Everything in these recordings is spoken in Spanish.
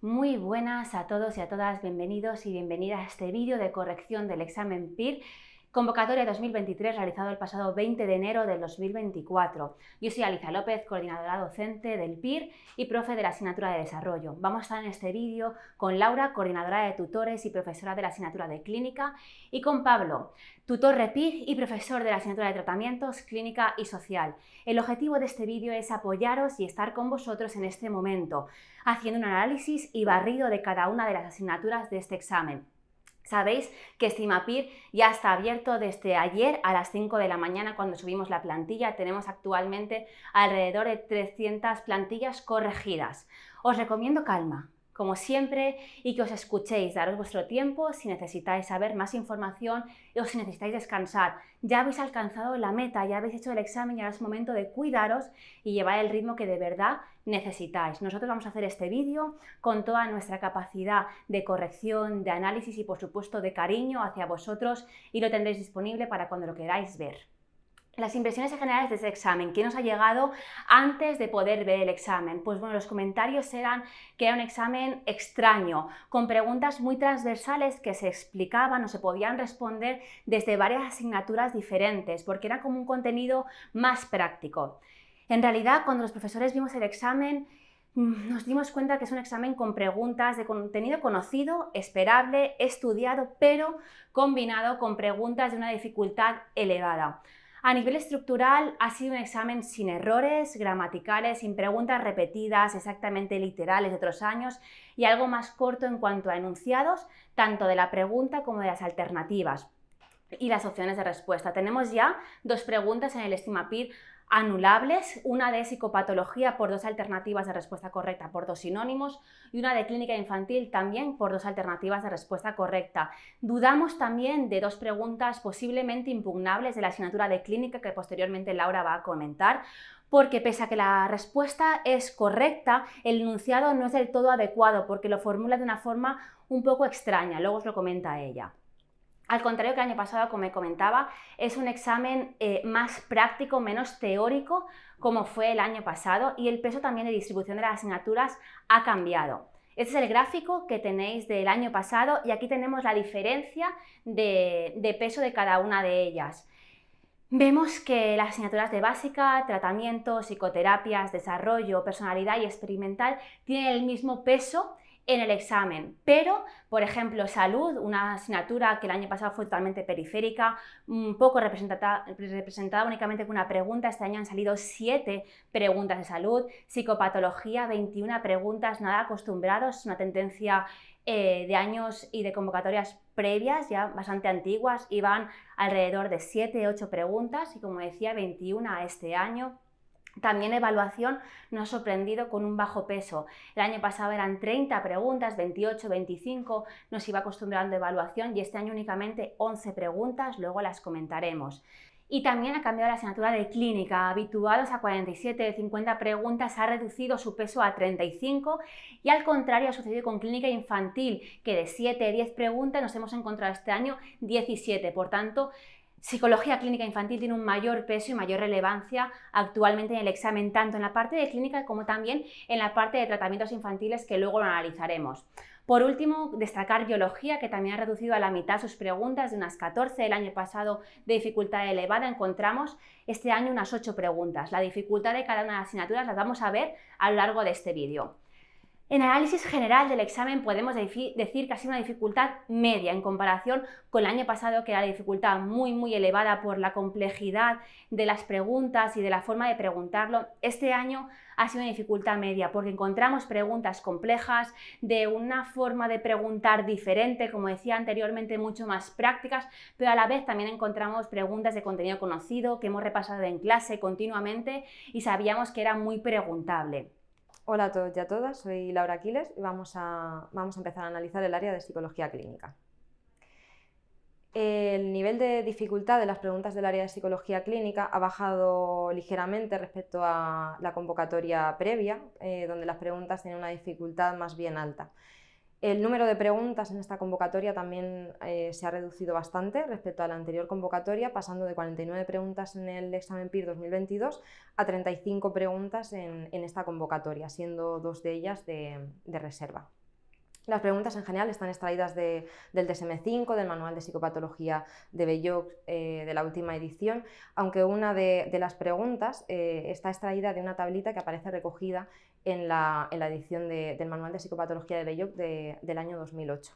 Muy buenas a todos y a todas, bienvenidos y bienvenidas a este vídeo de corrección del examen PIR, convocatoria 2023 realizado el pasado 20 de enero del 2024. Yo soy Alicia López, coordinadora docente del PIR y profe de la asignatura de desarrollo. Vamos a estar en este vídeo con Laura, coordinadora de tutores y profesora de la asignatura de clínica, y con Pablo, tutor REPIG y profesor de la asignatura de tratamientos, clínica y social. El objetivo de este vídeo es apoyaros y estar con vosotros en este momento, haciendo un análisis y barrido de cada una de las asignaturas de este examen. Sabéis que Estimapir ya está abierto desde ayer a las 5 de la mañana cuando subimos la plantilla. Tenemos actualmente alrededor de 300 plantillas corregidas. Os recomiendo calma, como siempre, y que os escuchéis, daros vuestro tiempo si necesitáis saber más información o si necesitáis descansar. Ya habéis alcanzado la meta, ya habéis hecho el examen y ahora es momento de cuidaros y llevar el ritmo que de verdad necesitáis. Nosotros vamos a hacer este vídeo con toda nuestra capacidad de corrección, de análisis y por supuesto de cariño hacia vosotros, y lo tendréis disponible para cuando lo queráis ver. Las impresiones generales de este examen, ¿qué nos ha llegado antes de poder ver el examen? Pues bueno, los comentarios eran que era un examen extraño, con preguntas muy transversales que se explicaban o se podían responder desde varias asignaturas diferentes, porque era como un contenido más práctico. En realidad, cuando los profesores vimos el examen, nos dimos cuenta que es un examen con preguntas de contenido conocido, esperable, estudiado, pero combinado con preguntas de una dificultad elevada. A nivel estructural ha sido un examen sin errores gramaticales, sin preguntas repetidas, exactamente literales de otros años, y algo más corto en cuanto a enunciados, tanto de la pregunta como de las alternativas y las opciones de respuesta. Tenemos ya dos preguntas en el Estimapir anulables, una de psicopatología por dos alternativas de respuesta correcta por dos sinónimos y una de clínica infantil también por dos alternativas de respuesta correcta. Dudamos también de dos preguntas posiblemente impugnables de la asignatura de clínica que posteriormente Laura va a comentar, porque pese a que la respuesta es correcta, el enunciado no es del todo adecuado porque lo formula de una forma un poco extraña, luego os lo comenta ella. Al contrario que el año pasado, como me comentaba, es un examen más práctico, menos teórico, como fue el año pasado, y el peso también de distribución de las asignaturas ha cambiado. Este es el gráfico que tenéis del año pasado y aquí tenemos la diferencia de peso de cada una de ellas. Vemos que las asignaturas de básica, tratamiento, psicoterapias, desarrollo, personalidad y experimental tienen el mismo peso en el examen, pero, por ejemplo, salud, una asignatura que el año pasado fue totalmente periférica, poco representada únicamente con una pregunta, este año han salido 7 preguntas de salud, psicopatología, 21 preguntas, nada acostumbrados, es una tendencia de años y de convocatorias previas, ya bastante antiguas, iban alrededor de 7-8 preguntas y, como decía, 21 este año. También evaluación nos ha sorprendido con un bajo peso. El año pasado eran 30 preguntas, 28, 25, nos iba acostumbrando a evaluación, y este año únicamente 11 preguntas, luego las comentaremos. Y también ha cambiado la asignatura de clínica, habituados a 47, 50 preguntas, ha reducido su peso a 35, y al contrario ha sucedido con clínica infantil, que de 7, 10 preguntas nos hemos encontrado este año 17, por tanto, psicología clínica infantil tiene un mayor peso y mayor relevancia actualmente en el examen, tanto en la parte de clínica como también en la parte de tratamientos infantiles, que luego lo analizaremos. Por último, destacar biología, que también ha reducido a la mitad sus preguntas, de unas 14 el año pasado de dificultad elevada, encontramos este año unas 8 preguntas. La dificultad de cada una de las asignaturas las vamos a ver a lo largo de este vídeo. En análisis general del examen podemos decir que ha sido una dificultad media en comparación con el año pasado, que era la dificultad muy elevada por la complejidad de las preguntas y de la forma de preguntarlo. Este año ha sido una dificultad media porque encontramos preguntas complejas, de una forma de preguntar diferente, como decía anteriormente, mucho más prácticas, pero a la vez también encontramos preguntas de contenido conocido que hemos repasado en clase continuamente y sabíamos que era muy preguntable. Hola a todos y a todas, soy Laura Aquiles y vamos a empezar a analizar el área de psicología clínica. El nivel de dificultad de las preguntas del área de psicología clínica ha bajado ligeramente respecto a la convocatoria previa, donde las preguntas tienen una dificultad más bien alta. El número de preguntas en esta convocatoria también se ha reducido bastante respecto a la anterior convocatoria, pasando de 49 preguntas en el examen PIR 2022 a 35 preguntas en esta convocatoria, siendo 2 de ellas de reserva. Las preguntas en general están extraídas del DSM-5, del Manual de Psicopatología de Belloc de la última edición, aunque una de las preguntas está extraída de una tablita que aparece recogida en la edición del Manual de Psicopatología de Belloc del año 2008.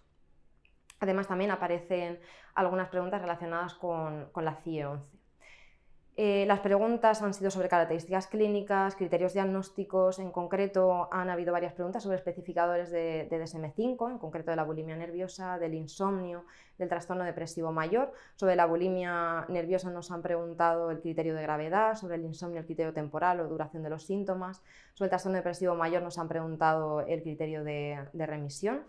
Además, también aparecen algunas preguntas relacionadas con la CIE-11. Las preguntas han sido sobre características clínicas, criterios diagnósticos. En concreto han habido varias preguntas sobre especificadores de DSM-5, en concreto de la bulimia nerviosa, del insomnio, del trastorno depresivo mayor. Sobre la bulimia nerviosa nos han preguntado el criterio de gravedad, sobre el insomnio el criterio temporal o duración de los síntomas. Sobre el trastorno depresivo mayor nos han preguntado el criterio de remisión.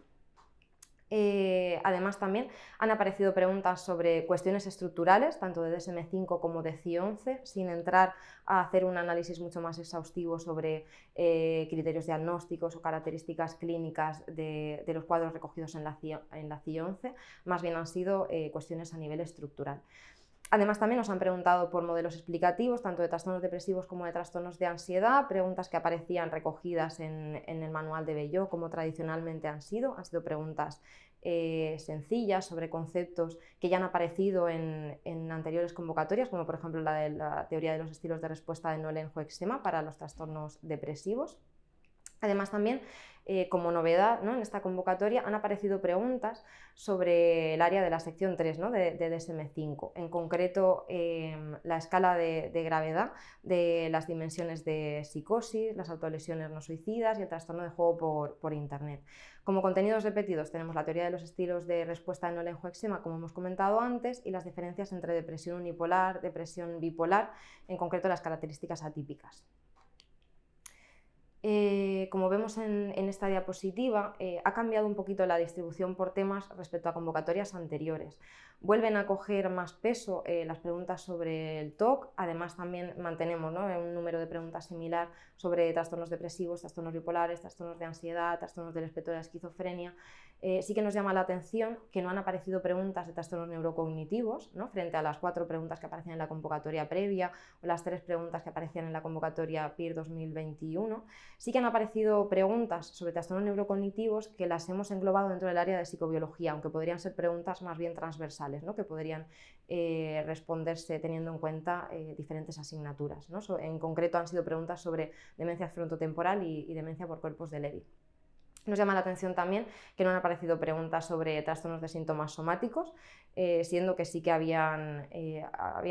Además, también han aparecido preguntas sobre cuestiones estructurales, tanto de DSM-5 como de CIE-11, sin entrar a hacer un análisis mucho más exhaustivo sobre criterios diagnósticos o características clínicas de los cuadros recogidos en la CIE-11, más bien han sido cuestiones a nivel estructural. Además, también nos han preguntado por modelos explicativos, tanto de trastornos depresivos como de trastornos de ansiedad, preguntas que aparecían recogidas en el manual de Belloc, como tradicionalmente han sido preguntas sencillas sobre conceptos que ya han aparecido en anteriores convocatorias, como por ejemplo la de la teoría de los estilos de respuesta de Nolen-Hoeksema para los trastornos depresivos. Además, también, como novedad, ¿no?, en esta convocatoria han aparecido preguntas sobre el área de la sección 3, ¿no?, de DSM-5, en concreto la escala de gravedad de las dimensiones de psicosis, las autolesiones no suicidas y el trastorno de juego por Internet. Como contenidos repetidos tenemos la teoría de los estilos de respuesta de Nolen-Hoeksema, como hemos comentado antes, y las diferencias entre depresión unipolar, depresión bipolar, en concreto las características atípicas. Como vemos en esta diapositiva, ha cambiado un poquito la distribución por temas respecto a convocatorias anteriores. Vuelven a coger más peso las preguntas sobre el TOC, además también mantenemos, ¿no?, un número de preguntas similar sobre trastornos depresivos, trastornos bipolares, trastornos de ansiedad, trastornos del espectro de la esquizofrenia. Sí que nos llama la atención que no han aparecido preguntas de trastornos neurocognitivos, ¿no?, frente a las 4 preguntas que aparecían en la convocatoria previa o las 3 preguntas que aparecían en la convocatoria PIR 2021. Sí que han aparecido preguntas sobre trastornos neurocognitivos que las hemos englobado dentro del área de psicobiología, aunque podrían ser preguntas más bien transversales, ¿no?, que podrían responderse teniendo en cuenta diferentes asignaturas, ¿no? En concreto han sido preguntas sobre demencia frontotemporal y demencia por cuerpos de Levy. Nos llama la atención también que no han aparecido preguntas sobre trastornos de síntomas somáticos, siendo que sí que habían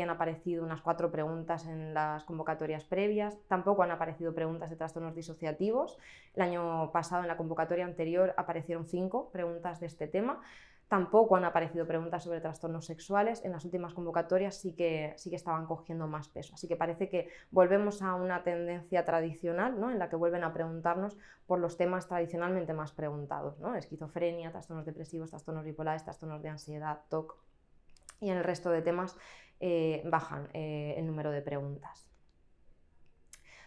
aparecido unas 4 preguntas en las convocatorias previas. Tampoco han aparecido preguntas de trastornos disociativos. El año pasado, en la convocatoria anterior, aparecieron 5 preguntas de este tema. Tampoco han aparecido preguntas sobre trastornos sexuales. En las últimas convocatorias sí que estaban cogiendo más peso. Así que parece que volvemos a una tendencia tradicional, ¿no?, en la que vuelven a preguntarnos por los temas tradicionalmente más preguntados, ¿no?, esquizofrenia, trastornos depresivos, trastornos bipolares, trastornos de ansiedad, TOC, y en el resto de temas bajan el número de preguntas.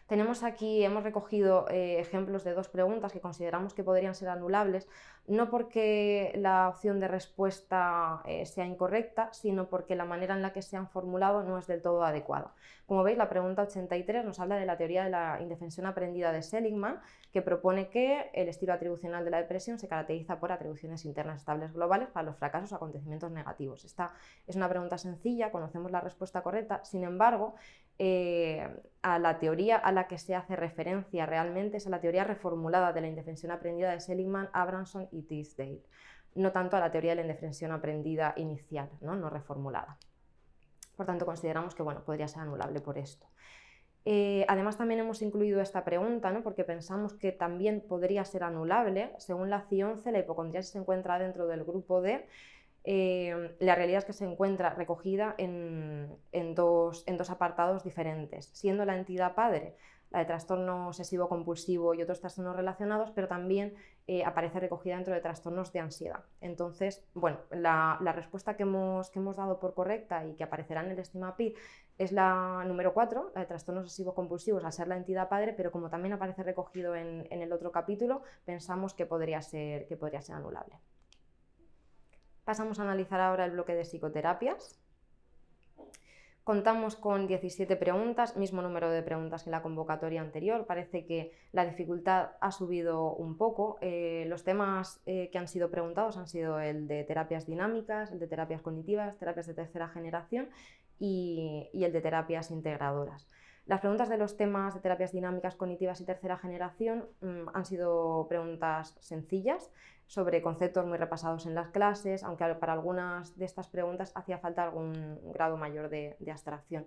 Tenemos aquí, hemos recogido ejemplos de 2 preguntas que consideramos que podrían ser anulables, no porque la opción de respuesta sea incorrecta, sino porque la manera en la que se han formulado no es del todo adecuada. Como veis, la pregunta 83 nos habla de la teoría de la indefensión aprendida de Seligman, que propone que el estilo atribucional de la depresión se caracteriza por atribuciones internas estables globales para los fracasos o acontecimientos negativos. Esta es una pregunta sencilla, conocemos la respuesta correcta, sin embargo, a la teoría a la que se hace referencia realmente es a la teoría reformulada de la indefensión aprendida de Seligman, Abramson y Tisdale, no tanto a la teoría de la indefensión aprendida inicial, no reformulada. Por tanto, consideramos que podría ser anulable por esto. Además, también hemos incluido esta pregunta, ¿no?, porque pensamos que también podría ser anulable. Según la CIE-11, la hipocondriasis se encuentra dentro del grupo D. La realidad es que se encuentra recogida en dos apartados diferentes, siendo la entidad padre la de trastorno obsesivo compulsivo y otros trastornos relacionados, pero también aparece recogida dentro de trastornos de ansiedad. Entonces, bueno, la respuesta que hemos dado por correcta y que aparecerá en el Estima-PIR es la número 4, la de trastornos obsesivos compulsivos, al ser la entidad padre, pero como también aparece recogido en el otro capítulo, pensamos que podría ser anulable. Pasamos a analizar ahora el bloque de psicoterapias. Contamos con 17 preguntas, mismo número de preguntas que en la convocatoria anterior. Parece que la dificultad ha subido un poco. Los temas que han sido preguntados han sido el de terapias dinámicas, el de terapias cognitivas, terapias de tercera generación y el de terapias integradoras. Las preguntas de los temas de terapias dinámicas, cognitivas y tercera generación han sido preguntas sencillas sobre conceptos muy repasados en las clases, aunque para algunas de estas preguntas hacía falta algún grado mayor de abstracción.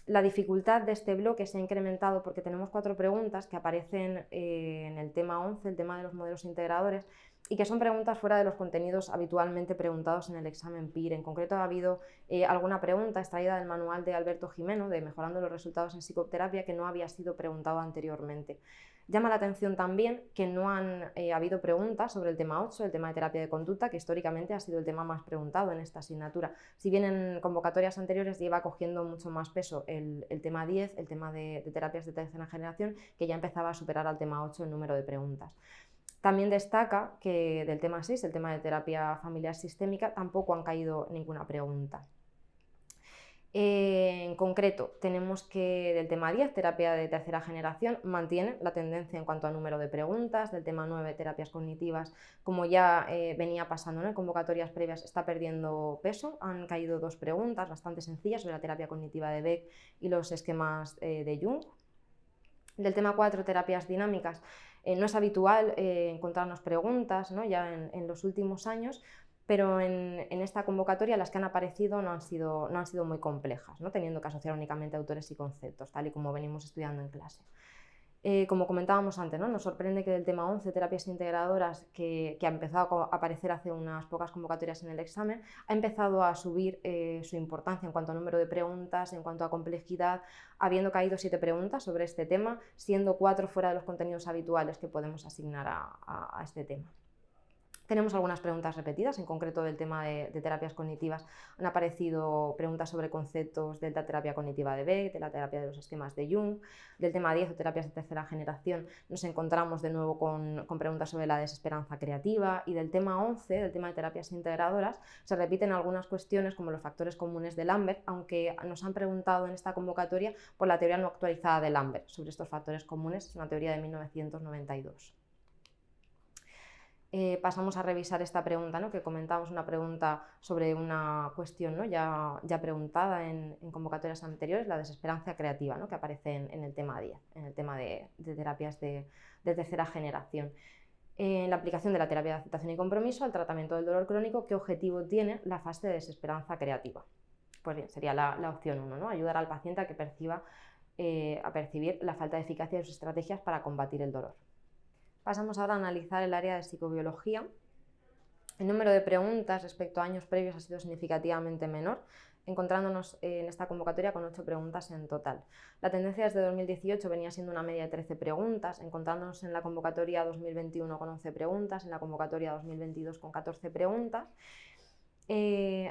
La dificultad de este bloque se ha incrementado porque tenemos 4 preguntas que aparecen en el tema 11, el tema de los modelos integradores, y que son preguntas fuera de los contenidos habitualmente preguntados en el examen PIR. En concreto ha habido alguna pregunta extraída del manual de Alberto Jimeno de Mejorando los resultados en psicoterapia que no había sido preguntado anteriormente. Llama la atención también que no han habido preguntas sobre el tema 8, el tema de terapia de conducta, que históricamente ha sido el tema más preguntado en esta asignatura. Si bien en convocatorias anteriores lleva cogiendo mucho más peso el tema 10, el tema de terapias de tercera generación, que ya empezaba a superar al tema 8 el número de preguntas. También destaca que del tema 6, el tema de terapia familiar sistémica, tampoco han caído ninguna pregunta. En concreto, tenemos que del tema 10, terapia de tercera generación, mantiene la tendencia en cuanto a número de preguntas. Del tema 9, terapias cognitivas, como ya venía pasando, ¿no?, en convocatorias previas, está perdiendo peso. Han caído 2 preguntas bastante sencillas sobre la terapia cognitiva de Beck y los esquemas de Jung. Del tema 4, terapias dinámicas, no es habitual encontrarnos preguntas, ¿no?, ya en los últimos años, pero en esta convocatoria las que han aparecido no han sido muy complejas, ¿no?, teniendo que asociar únicamente autores y conceptos, tal y como venimos estudiando en clase. Como comentábamos antes, ¿no?, nos sorprende que del tema 11, terapias integradoras, que ha empezado a aparecer hace unas pocas convocatorias en el examen, ha empezado a subir su importancia en cuanto a número de preguntas, en cuanto a complejidad, habiendo caído 7 preguntas sobre este tema, siendo 4 fuera de los contenidos habituales que podemos asignar a este tema. Tenemos algunas preguntas repetidas, en concreto del tema de terapias cognitivas han aparecido preguntas sobre conceptos de la terapia cognitiva de Beck, de la terapia de los esquemas de Jung. Del tema 10, o terapias de tercera generación, nos encontramos de nuevo con preguntas sobre la desesperanza creativa, y del tema 11, del tema de terapias integradoras, se repiten algunas cuestiones como los factores comunes de Lambert, aunque nos han preguntado en esta convocatoria por la teoría no actualizada de Lambert sobre estos factores comunes, es una teoría de 1992. Pasamos a revisar esta pregunta, ¿no?, que comentábamos, una pregunta sobre una cuestión, ¿no?, ya preguntada en convocatorias anteriores, la desesperanza creativa, ¿no?, que aparece en el tema 10, en el tema de terapias de tercera generación. La aplicación de la terapia de aceptación y compromiso al tratamiento del dolor crónico, ¿qué objetivo tiene la fase de desesperanza creativa? Pues bien, sería la opción 1, ¿no?, ayudar al paciente a que a percibir la falta de eficacia de sus estrategias para combatir el dolor. Pasamos ahora a analizar el área de psicobiología. El número de preguntas respecto a años previos ha sido significativamente menor, encontrándonos en esta convocatoria con 8 preguntas en total. La tendencia desde 2018 venía siendo una media de 13 preguntas, encontrándonos en la convocatoria 2021 con 11 preguntas, en la convocatoria 2022 con 14 preguntas.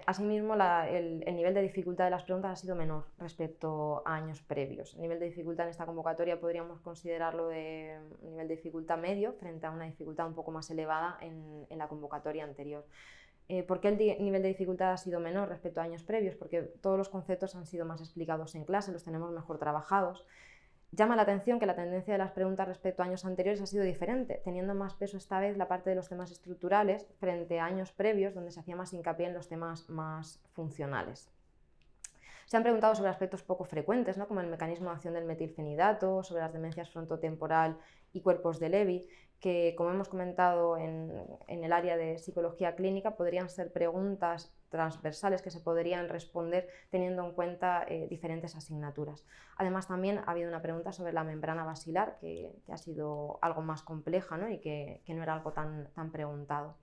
Asimismo, el nivel de dificultad de las preguntas ha sido menor respecto a años previos. El nivel de dificultad en esta convocatoria podríamos considerarlo de un nivel de dificultad medio frente a una dificultad un poco más elevada en la convocatoria anterior. ¿Por qué el nivel de dificultad ha sido menor respecto a años previos? Porque todos los conceptos han sido más explicados en clase, los tenemos mejor trabajados. Llama la atención que la tendencia de las preguntas respecto a años anteriores ha sido diferente, teniendo más peso esta vez la parte de los temas estructurales frente a años previos, donde se hacía más hincapié en los temas más funcionales. Se han preguntado sobre aspectos poco frecuentes, ¿no?, como el mecanismo de acción del metilfenidato, sobre las demencias frontotemporal y cuerpos de Levy, que, como hemos comentado en el área de psicología clínica, podrían ser preguntas transversales que se podrían responder teniendo en cuenta diferentes asignaturas. Además, también ha habido una pregunta sobre la membrana basilar, que ha sido algo más compleja, ¿no?, y que no era algo tan preguntado.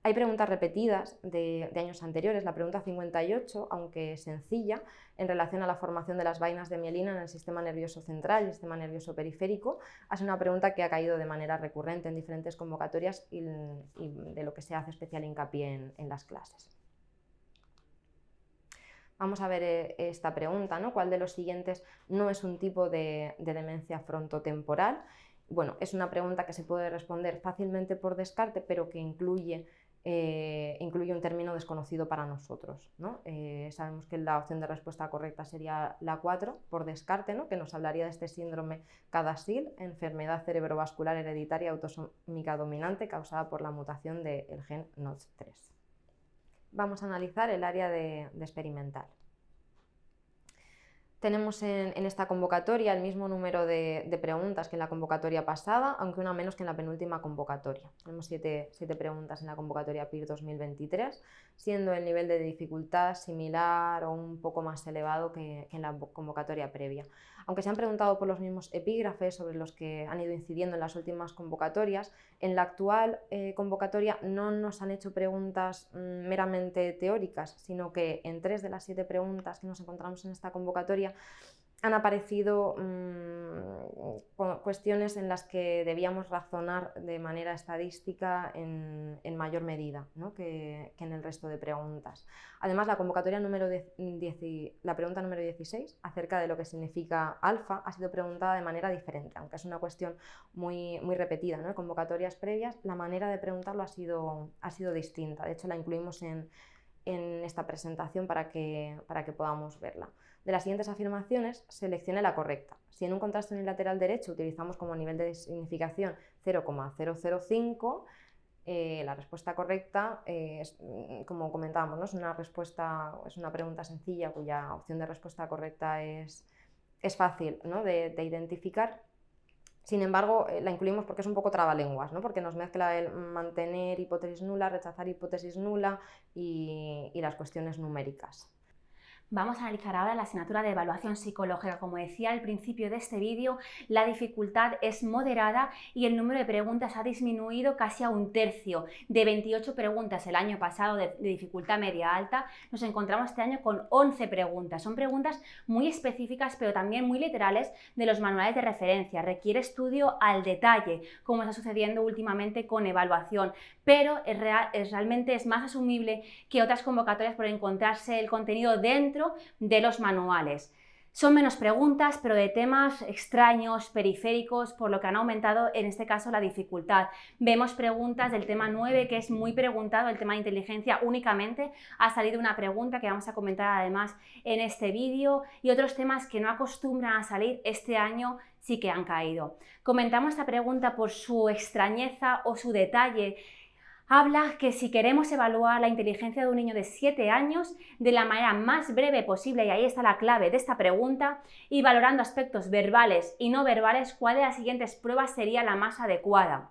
Hay preguntas repetidas de años anteriores. La pregunta 58, aunque sencilla, en relación a la formación de las vainas de mielina en el sistema nervioso central y el sistema nervioso periférico, ha sido una pregunta que ha caído de manera recurrente en diferentes convocatorias y de lo que se hace especial hincapié en las clases. Vamos a ver esta pregunta, ¿no? ¿Cuál de los siguientes no es un tipo de demencia frontotemporal? Bueno, es una pregunta que se puede responder fácilmente por descarte, pero que incluye un término desconocido para nosotros, ¿no? Sabemos que la opción de respuesta correcta sería la 4, por descarte, ¿no? Que nos hablaría de este síndrome CADASIL, enfermedad cerebrovascular hereditaria autosómica dominante causada por la mutación del gen NOTCH3. Vamos a analizar el área de experimental. Tenemos en esta convocatoria el mismo número de preguntas que en la convocatoria pasada, aunque una menos que en la penúltima convocatoria. Tenemos 7 preguntas en la convocatoria PIR 2023, siendo el nivel de dificultad similar o un poco más elevado que en la convocatoria previa. Aunque se han preguntado por los mismos epígrafes sobre los que han ido incidiendo en las últimas convocatorias, en la actual convocatoria no nos han hecho preguntas meramente teóricas, sino que en 3 de las 7 preguntas que nos encontramos en esta convocatoria han aparecido cuestiones en las que debíamos razonar de manera estadística en mayor medida, ¿no? que en el resto de preguntas. Además, la convocatoria la pregunta número 16, acerca de lo que significa alfa, ha sido preguntada de manera diferente, aunque es una cuestión muy repetida, ¿no? En convocatorias previas, la manera de preguntarlo ha sido distinta. De hecho, la incluimos en esta presentación para que podamos verla. De las siguientes afirmaciones, seleccione la correcta. Si en un contraste unilateral derecho utilizamos como nivel de significación 0,005, la respuesta correcta es, como comentábamos, ¿no? Es una pregunta sencilla cuya opción de respuesta correcta es fácil, ¿no? de identificar. Sin embargo, la incluimos porque es un poco trabalenguas, ¿no? Porque nos mezcla el mantener hipótesis nula, rechazar hipótesis nula y las cuestiones numéricas. Vamos a analizar ahora la asignatura de evaluación psicológica. Como decía al principio de este vídeo, la dificultad es moderada y el número de preguntas ha disminuido casi a 1/3. De 28 preguntas el año pasado de dificultad media alta, nos encontramos este año con 11 preguntas. Son preguntas muy específicas, pero también muy literales de los manuales de referencia. Requiere estudio al detalle, como está sucediendo últimamente con evaluación, pero realmente es más asumible que otras convocatorias por encontrarse el contenido dentro de los manuales. Son menos preguntas, pero de temas extraños, periféricos, por lo que han aumentado en este caso la dificultad. Vemos preguntas del tema 9, que es muy preguntado, el tema de inteligencia únicamente. Ha salido una pregunta que vamos a comentar además en este vídeo, y otros temas que no acostumbran a salir este año sí que han caído. Comentamos esta pregunta por su extrañeza o su detalle. Habla que si queremos evaluar la inteligencia de un niño de 7 años de la manera más breve posible, y ahí está la clave de esta pregunta, y valorando aspectos verbales y no verbales, ¿cuál de las siguientes pruebas sería la más adecuada?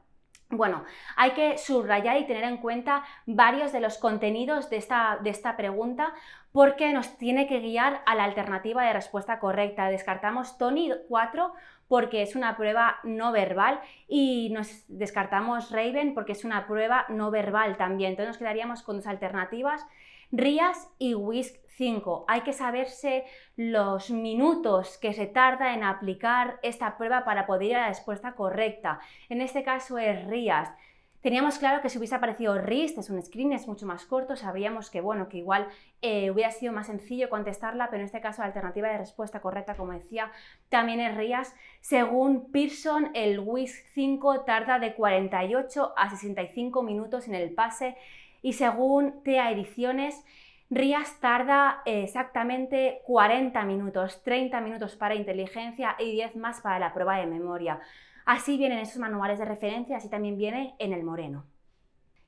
Bueno, hay que subrayar y tener en cuenta varios de los contenidos de esta pregunta, porque nos tiene que guiar a la alternativa de respuesta correcta. Descartamos Tony 4 porque es una prueba no verbal y nos descartamos Raven porque es una prueba no verbal también. Entonces nos quedaríamos con 2 alternativas, RIAS y WISC 5. Hay que saberse los minutos que se tarda en aplicar esta prueba para poder ir a la respuesta correcta. En este caso es RIAS. Teníamos claro que si hubiese aparecido RIST, es un screen, es mucho más corto, sabríamos que, bueno, que igual hubiera sido más sencillo contestarla, pero en este caso la alternativa de respuesta correcta, como decía, también es RIAS. Según Pearson, el WISC 5 tarda de 48 a 65 minutos en el pase, y según TEA Ediciones, RIAS tarda exactamente 40 minutos, 30 minutos para inteligencia y 10 más para la prueba de memoria. Así vienen esos manuales de referencia, así también viene en el Moreno.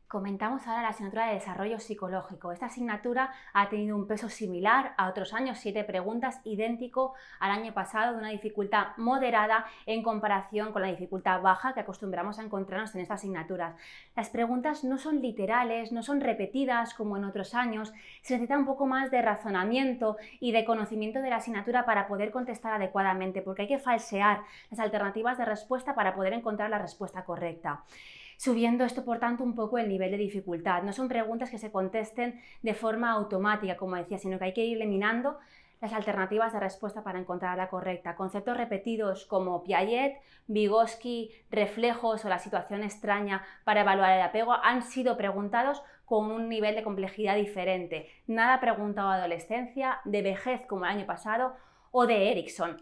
Comentamos ahora la asignatura de desarrollo psicológico. Esta asignatura ha tenido un peso similar a otros años, 7 preguntas, idéntico al año pasado, de una dificultad moderada en comparación con la dificultad baja que acostumbramos a encontrarnos en estas asignaturas. Las preguntas no son literales, no son repetidas como en otros años, se necesita un poco más de razonamiento y de conocimiento de la asignatura para poder contestar adecuadamente, porque hay que falsear las alternativas de respuesta para poder encontrar la respuesta correcta. subiendo esto por tanto un poco el nivel de dificultad. No son preguntas que se contesten de forma automática, como decía, sino que hay que ir eliminando las alternativas de respuesta para encontrar la correcta. Conceptos repetidos como Piaget, Vygotsky, reflejos o la situación extraña para evaluar el apego han sido preguntados con un nivel de complejidad diferente. Nada preguntado de adolescencia, de vejez como el año pasado o de Erikson.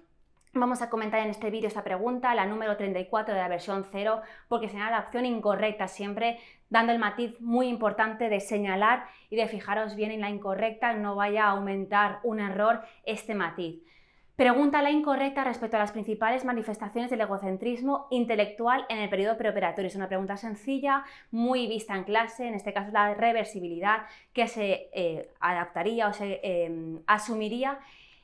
Vamos a comentar en este vídeo esta pregunta, la número 34 de la versión 0, porque será la opción incorrecta, siempre dando el matiz muy importante de señalar y de fijaros bien en la incorrecta, no vaya a aumentar un error este matiz. Pregunta la incorrecta respecto a las principales manifestaciones del egocentrismo intelectual en el periodo preoperatorio. Es una pregunta sencilla, muy vista en clase, en este caso la reversibilidad que se adaptaría o se asumiría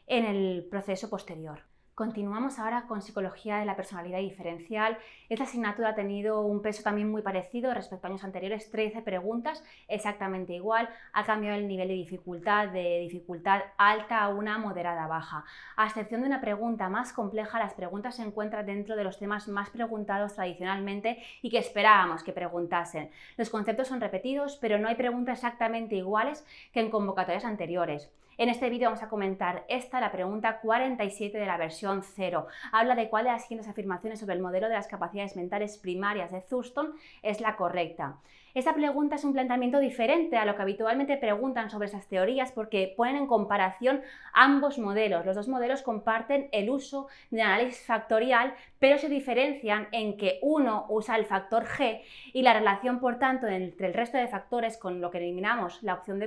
en el proceso posterior. Continuamos ahora con Psicología de la Personalidad Diferencial. Esta asignatura ha tenido un peso también muy parecido respecto a años anteriores, 13 preguntas, exactamente igual. Ha cambiado el nivel de dificultad alta a una moderada baja. A excepción de una pregunta más compleja, las preguntas se encuentran dentro de los temas más preguntados tradicionalmente y que esperábamos que preguntasen. Los conceptos son repetidos, pero no hay preguntas exactamente iguales que en convocatorias anteriores. En este vídeo vamos a comentar la pregunta 47 de la versión 0. Habla de cuál de las siguientes afirmaciones sobre el modelo de las capacidades mentales primarias de Thurston es la correcta. Esta pregunta es un planteamiento diferente a lo que habitualmente preguntan sobre esas teorías porque ponen en comparación ambos modelos. Los dos modelos comparten el uso de análisis factorial, pero se diferencian en que uno usa el factor G y la relación, por tanto, entre el resto de factores, con lo que eliminamos la opción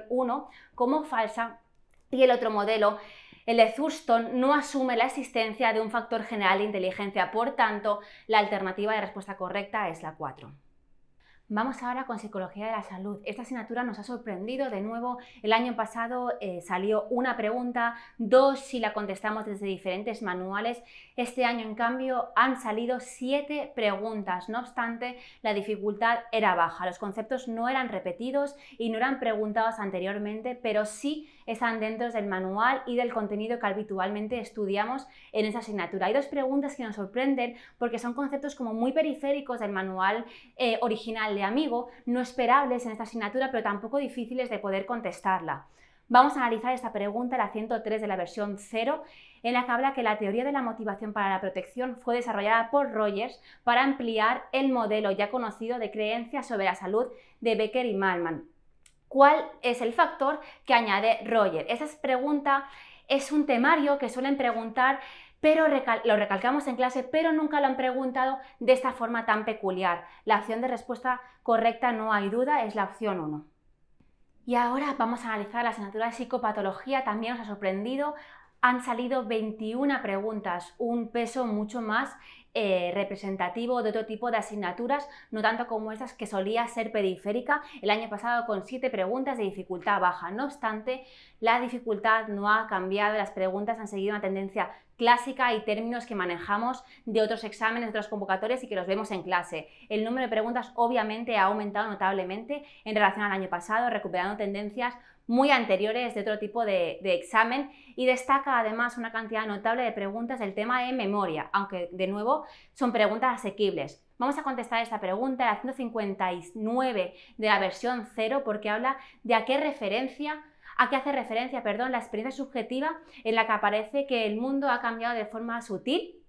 1 como falsa, y el otro modelo, el de Thurston, no asume la existencia de un factor general de inteligencia. Por tanto, la alternativa de respuesta correcta es la 4. Vamos ahora con Psicología de la Salud. Esta asignatura nos ha sorprendido de nuevo. El año pasado salió una pregunta, 2 si la contestamos desde diferentes manuales. Este año, en cambio, han salido 7 preguntas. No obstante, la dificultad era baja. Los conceptos no eran repetidos y no eran preguntados anteriormente, pero sí están dentro del manual y del contenido que habitualmente estudiamos en esta asignatura. Hay 2 preguntas que nos sorprenden porque son conceptos como muy periféricos del manual original de Amigo, no esperables en esta asignatura, pero tampoco difíciles de poder contestarla. Vamos a analizar esta pregunta, la 103 de la versión 0, en la que habla que la teoría de la motivación para la protección fue desarrollada por Rogers para ampliar el modelo ya conocido de creencias sobre la salud de Becker y Malman. ¿Cuál es el factor que añade Rogers? Esa pregunta es un temario que suelen preguntar, pero lo recalcamos en clase, pero nunca lo han preguntado de esta forma tan peculiar. La opción de respuesta correcta, no hay duda, es la opción 1. Y ahora vamos a analizar la asignatura de psicopatología. También nos ha sorprendido. Han salido 21 preguntas, un peso mucho más representativo de otro tipo de asignaturas, no tanto como estas que solía ser periférica el año pasado con 7 preguntas de dificultad baja. No obstante, la dificultad no ha cambiado, las preguntas han seguido una tendencia clásica y términos que manejamos de otros exámenes, de otras convocatorias y que los vemos en clase. El número de preguntas obviamente ha aumentado notablemente en relación al año pasado, recuperando tendencias muy anteriores de otro tipo de examen, y destaca además una cantidad notable de preguntas del tema de memoria, aunque de nuevo son preguntas asequibles. Vamos a contestar esta pregunta, la 159 de la versión 0, porque habla de a qué hace referencia la experiencia subjetiva en la que aparece que el mundo ha cambiado de forma sutil,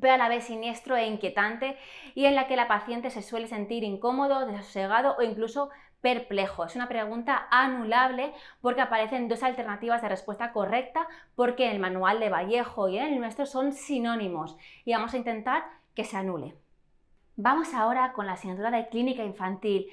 pero a la vez siniestro e inquietante, y en la que la paciente se suele sentir incómodo, desasosegado o incluso perplejo. Es una pregunta anulable porque aparecen 2 alternativas de respuesta correcta, porque en el manual de Vallejo y en el nuestro son sinónimos, y vamos a intentar que se anule. Vamos ahora con la asignatura de Clínica Infantil.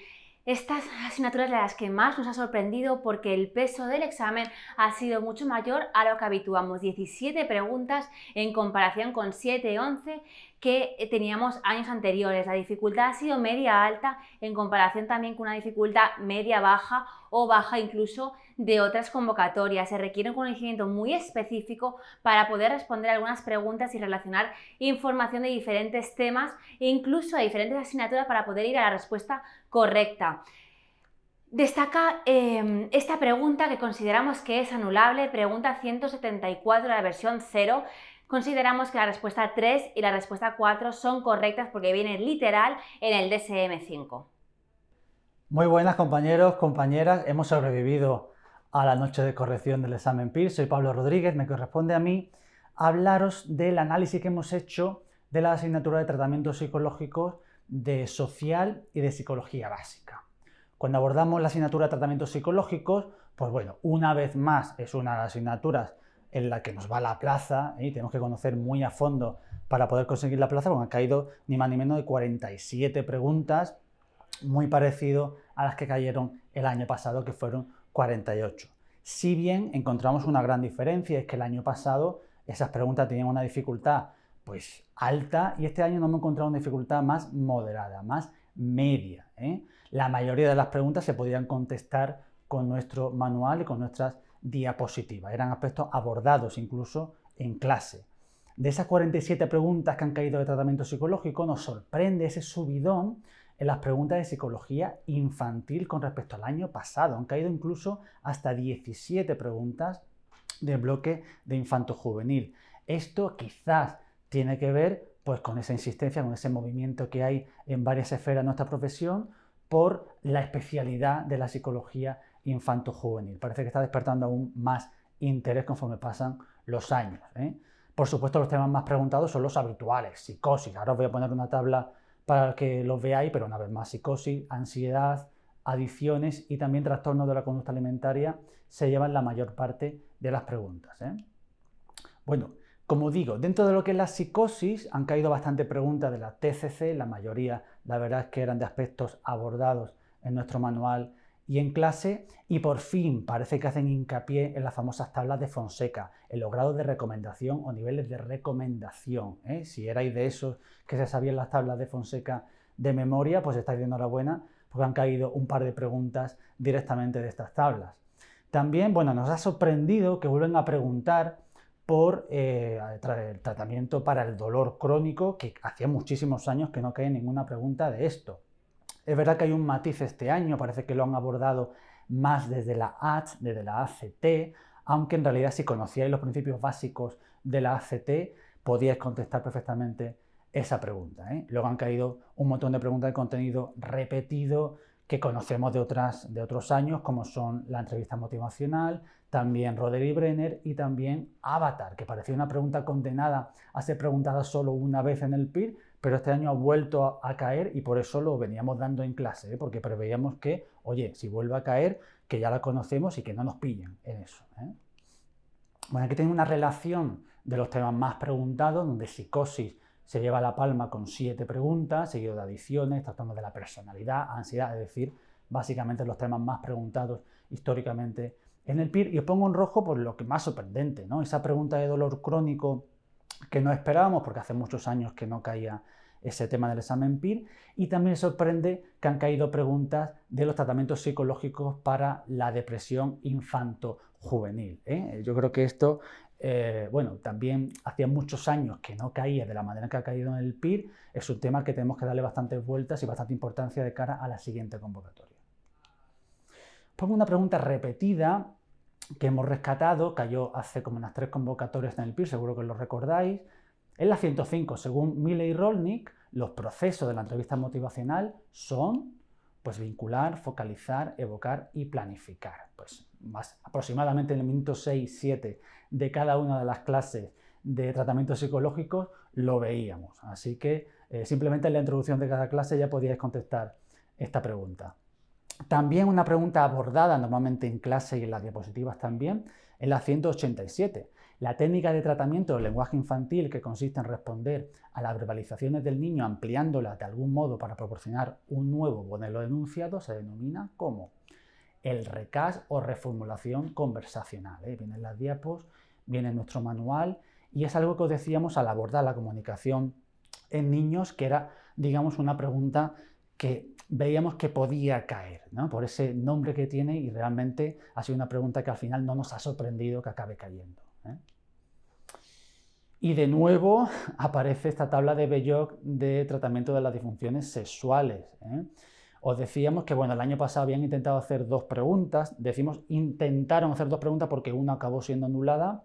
Esta asignatura es de las que más nos ha sorprendido porque el peso del examen ha sido mucho mayor a lo que habituamos. 17 preguntas en comparación con 7 o 11 que teníamos años anteriores. La dificultad ha sido media-alta en comparación también con una dificultad media-baja o baja incluso de otras convocatorias. Se requiere un conocimiento muy específico para poder responder algunas preguntas y relacionar información de diferentes temas e incluso de diferentes asignaturas para poder ir a la respuesta correcta. Destaca esta pregunta que consideramos que es anulable, pregunta 174 de la versión 0, Consideramos que la respuesta 3 y la respuesta 4 son correctas porque viene literal en el DSM-5. Muy buenas compañeros, compañeras, hemos sobrevivido a la noche de corrección del examen PIR. Soy Pablo Rodríguez, me corresponde a mí hablaros del análisis que hemos hecho de la asignatura de tratamientos psicológicos de social y de psicología básica. Cuando abordamos la asignatura de tratamientos psicológicos, pues bueno, una vez más es una de las asignaturas en la que nos va la plaza y tenemos que conocer muy a fondo para poder conseguir la plaza, porque han caído ni más ni menos de 47 preguntas, muy parecido a las que cayeron el año pasado, que fueron 48. Si bien encontramos una gran diferencia, es que el año pasado esas preguntas tenían una dificultad pues alta y este año no hemos encontrado una dificultad más moderada, más media. La mayoría de las preguntas se podían contestar con nuestro manual y con nuestras diapositivas. Eran aspectos abordados incluso en clase. De esas 47 preguntas que han caído de tratamiento psicológico, nos sorprende ese subidón en las preguntas de psicología infantil con respecto al año pasado. Han caído incluso hasta 17 preguntas del bloque de infanto-juvenil. Esto quizás tiene que ver pues, con esa insistencia, con ese movimiento que hay en varias esferas de nuestra profesión por la especialidad de la psicología infanto-juvenil. Parece que está despertando aún más interés conforme pasan los años. Por supuesto, los temas más preguntados son los habituales, psicosis. Ahora os voy a poner una tabla para que los veáis, pero una vez más, psicosis, ansiedad, adicciones y también trastornos de la conducta alimentaria se llevan la mayor parte de las preguntas. Bueno, como digo, dentro de lo que es la psicosis han caído bastante preguntas de la TCC, la mayoría, la verdad es que eran de aspectos abordados en nuestro manual y en clase, y por fin parece que hacen hincapié en las famosas tablas de Fonseca, en los grados de recomendación o niveles de recomendación. Si erais de esos que se sabían las tablas de Fonseca de memoria, pues estáis de enhorabuena, porque han caído un par de preguntas directamente de estas tablas. También, bueno, nos ha sorprendido que vuelven a preguntar por el tratamiento para el dolor crónico, que hacía muchísimos años que no caía ninguna pregunta de esto. Es verdad que hay un matiz este año, parece que lo han abordado más desde la ACT, desde la ACT, aunque en realidad si conocíais los principios básicos de la ACT, podíais contestar perfectamente esa pregunta. Luego han caído un montón de preguntas de contenido repetido que conocemos de otros años, como son la entrevista motivacional, también Roder y Brenner y también Avatar, que parecía una pregunta condenada a ser preguntada solo una vez en el PIR, pero este año ha vuelto a caer y por eso lo veníamos dando en clase, porque preveíamos que, oye, si vuelve a caer, que ya la conocemos y que no nos pillen en eso. Bueno, aquí tengo una relación de los temas más preguntados, donde psicosis se lleva la palma con 7 preguntas, seguido de adicciones, trastornos de la personalidad, ansiedad, es decir, básicamente los temas más preguntados históricamente en el PIR. Y os pongo en rojo por lo que más sorprendente, ¿no? Esa pregunta de dolor crónico que no esperábamos, porque hace muchos años que no caía ese tema del examen PIR, y también sorprende que han caído preguntas de los tratamientos psicológicos para la depresión infanto-juvenil. Yo creo que esto, bueno, también hacía muchos años que no caía de la manera que ha caído en el PIR, es un tema que tenemos que darle bastantes vueltas y bastante importancia de cara a la siguiente convocatoria. Pongo una pregunta repetida que hemos rescatado, cayó hace como unas 3 convocatorias en el PIR, seguro que lo recordáis. En la 105, según Milley y Rolnick, los procesos de la entrevista motivacional son pues, vincular, focalizar, evocar y planificar. Pues más aproximadamente en el minuto 6-7 de cada una de las clases de tratamientos psicológicos lo veíamos. Así que simplemente en la introducción de cada clase ya podíais contestar esta pregunta. También una pregunta abordada normalmente en clase y en las diapositivas también, en la 187. La técnica de tratamiento del lenguaje infantil, que consiste en responder a las verbalizaciones del niño ampliándolas de algún modo para proporcionar un nuevo modelo de enunciado, se denomina como el recast o reformulación conversacional. Vienen las diapos, viene nuestro manual y es algo que os decíamos al abordar la comunicación en niños, que era, digamos, una pregunta que veíamos que podía caer, ¿no? Por ese nombre que tiene, y realmente ha sido una pregunta que al final no nos ha sorprendido que acabe cayendo. Y de nuevo aparece esta tabla de Belloc de tratamiento de las disfunciones sexuales. Os decíamos que bueno, el año pasado habían intentado hacer 2 preguntas, decimos intentaron hacer 2 preguntas porque una acabó siendo anulada,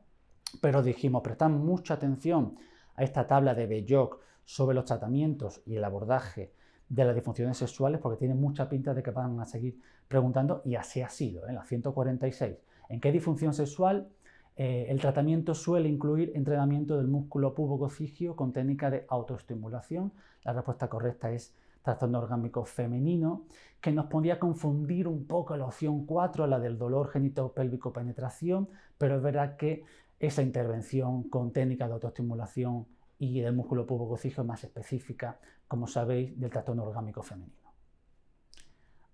pero dijimos, prestad mucha atención a esta tabla de Belloc sobre los tratamientos y el abordaje de las disfunciones sexuales, porque tiene mucha pinta de que van a seguir preguntando, y así ha sido, en la 146. ¿En qué disfunción sexual? El tratamiento suele incluir entrenamiento del músculo pubococigio con técnica de autoestimulación. La respuesta correcta es trastorno orgánico femenino, que nos podía confundir un poco la opción 4, la del dolor genitopélvico penetración, pero es verdad que esa intervención con técnica de autoestimulación y del músculo pubococigio es más específica, como sabéis, del trastorno orgánico femenino.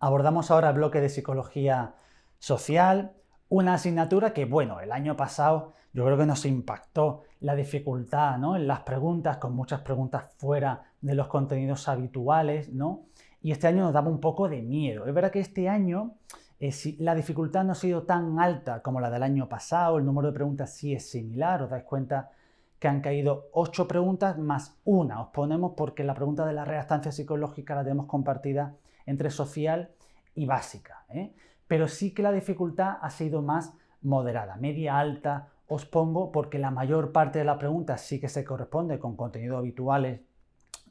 Abordamos ahora el bloque de psicología social, una asignatura que, bueno, el año pasado yo creo que nos impactó la dificultad, ¿no?, en las preguntas, con muchas preguntas fuera de los contenidos habituales, ¿no? Y este año nos daba un poco de miedo. Es verdad que este año la dificultad no ha sido tan alta como la del año pasado, el número de preguntas sí es similar, os dais cuenta que han caído 8 preguntas más una. Os ponemos porque la pregunta de la reactancia psicológica la tenemos compartida entre social y básica, ¿eh? Pero sí que la dificultad ha sido más moderada, media alta os pongo porque la mayor parte de la pregunta sí que se corresponde con contenidos habituales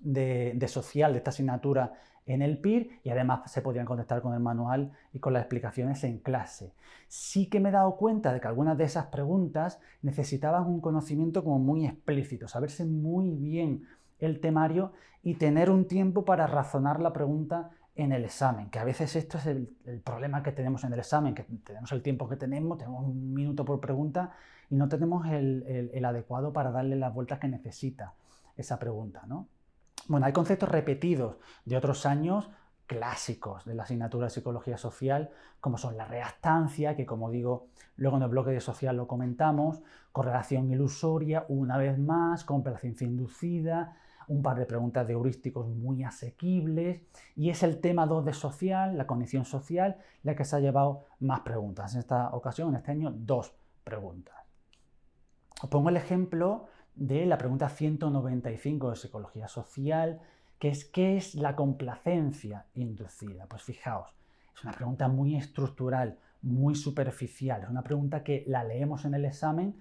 de social de esta asignatura en el PIR, y además se podían contestar con el manual y con las explicaciones en clase. Sí que me he dado cuenta de que algunas de esas preguntas necesitaban un conocimiento como muy explícito, saberse muy bien el temario y tener un tiempo para razonar la pregunta en el examen, que a veces esto es el problema que tenemos en el examen, que tenemos el tiempo que tenemos 1 minuto por pregunta y no tenemos el adecuado para darle las vueltas que necesita esa pregunta, ¿no? Bueno, hay conceptos repetidos de otros años clásicos de la asignatura de Psicología Social, como son la reactancia, que como digo, luego en el bloque de social lo comentamos, correlación ilusoria, una vez más, complacencia inducida, un par de preguntas de heurísticos muy asequibles, y es el tema 2 de social, la cognición social, la que se ha llevado más preguntas. En esta ocasión, en este año, 2 preguntas. Os pongo el ejemplo de la pregunta 195 de Psicología Social, que es ¿qué es la complacencia inducida? Pues fijaos, es una pregunta muy estructural, muy superficial, es una pregunta que la leemos en el examen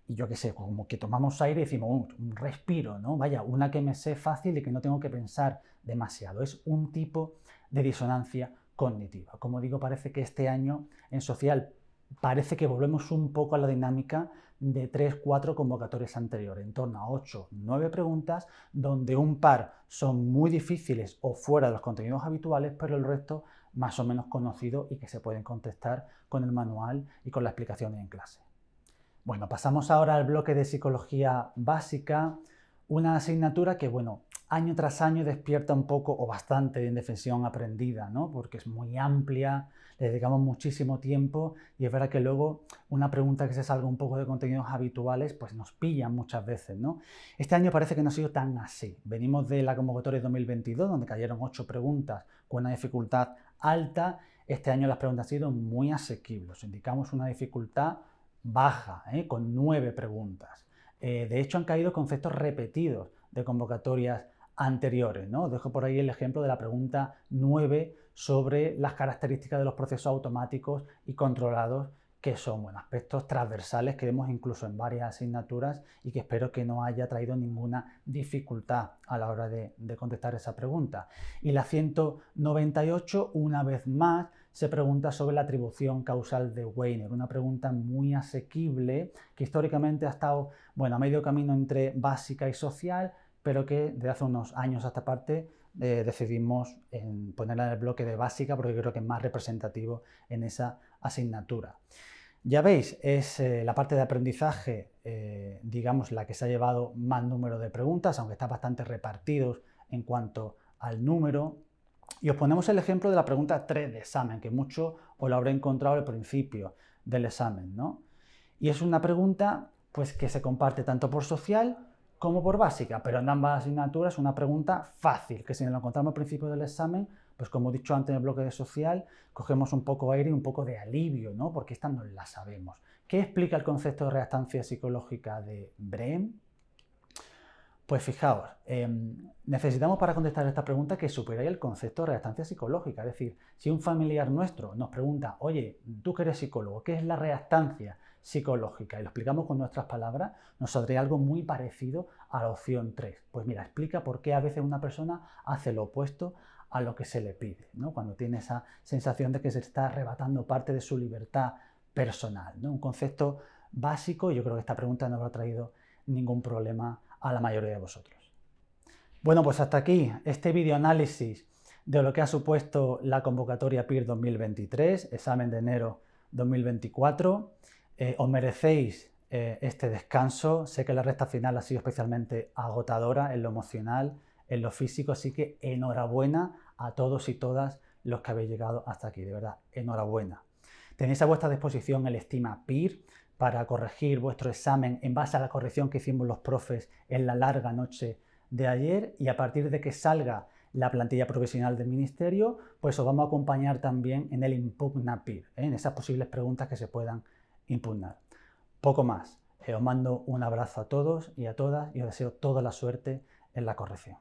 y yo qué sé, como que tomamos aire y decimos un respiro, ¿no? Vaya, una que me sé fácil y que no tengo que pensar demasiado. Es un tipo de disonancia cognitiva. Como digo, parece que este año en social parece que volvemos un poco a la dinámica de 3-4 convocatorias anteriores, en torno a 8-9 preguntas, donde un par son muy difíciles o fuera de los contenidos habituales, pero el resto más o menos conocido y que se pueden contestar con el manual y con las explicaciones en clase. Bueno, pasamos ahora al bloque de psicología básica, una asignatura que, bueno, año tras año despierta un poco o bastante de indefensión aprendida, ¿no? Porque es muy amplia, le dedicamos muchísimo tiempo y es verdad que luego una pregunta que se salga un poco de contenidos habituales pues nos pillan muchas veces, ¿no? Este año parece que no ha sido tan así. Venimos de la convocatoria de 2022 donde cayeron 8 preguntas con una dificultad alta. Este año las preguntas han sido muy asequibles. Indicamos una dificultad baja, con 9 preguntas. De hecho han caído conceptos repetidos de convocatorias anteriores, ¿no? Os dejo por ahí el ejemplo de la pregunta 9 sobre las características de los procesos automáticos y controlados, que son, bueno, aspectos transversales que vemos incluso en varias asignaturas y que espero que no haya traído ninguna dificultad a la hora de contestar esa pregunta. Y la 198, una vez más, se pregunta sobre la atribución causal de Wiener, una pregunta muy asequible que históricamente ha estado, bueno, a medio camino entre básica y social, pero que desde hace unos años a esta parte decidimos ponerla en el bloque de básica porque creo que es más representativo en esa asignatura. Ya veis, es la parte de aprendizaje, digamos, la que se ha llevado más número de preguntas, aunque está bastante repartidos en cuanto al número. Y os ponemos el ejemplo de la pregunta 3 de examen, que mucho os lo habré encontrado al principio del examen, ¿no? Y es una pregunta pues, que se comparte tanto por social como por básica, pero en ambas asignaturas una pregunta fácil, que si nos lo encontramos al principio del examen, pues como he dicho antes en el bloque de social, cogemos un poco de aire y un poco de alivio, ¿no? Porque esta no la sabemos. ¿Qué explica el concepto de reactancia psicológica de Brehm? Pues fijaos, necesitamos para contestar esta pregunta que superéis el concepto de reactancia psicológica. Es decir, si un familiar nuestro nos pregunta, oye, tú que eres psicólogo, ¿qué es la reactancia psicológica y lo explicamos con nuestras palabras, nos saldría algo muy parecido a la opción 3. Pues mira, explica por qué a veces una persona hace lo opuesto a lo que se le pide, ¿no? Cuando tiene esa sensación de que se está arrebatando parte de su libertad personal, ¿no? Un concepto básico, y yo creo que esta pregunta no habrá traído ningún problema a la mayoría de vosotros. Bueno, pues hasta aquí este videoanálisis de lo que ha supuesto la convocatoria PIR 2023, examen de enero 2024. Os merecéis este descanso. Sé que la recta final ha sido especialmente agotadora en lo emocional, en lo físico, así que enhorabuena a todos y todas los que habéis llegado hasta aquí, de verdad, enhorabuena. Tenéis a vuestra disposición el estima PIR para corregir vuestro examen en base a la corrección que hicimos los profes en la larga noche de ayer, y a partir de que salga la plantilla provisional del Ministerio, pues os vamos a acompañar también en el Impugna PIR, en esas posibles preguntas que se puedan impugnar. Poco más. Os mando un abrazo a todos y a todas y os deseo toda la suerte en la corrección.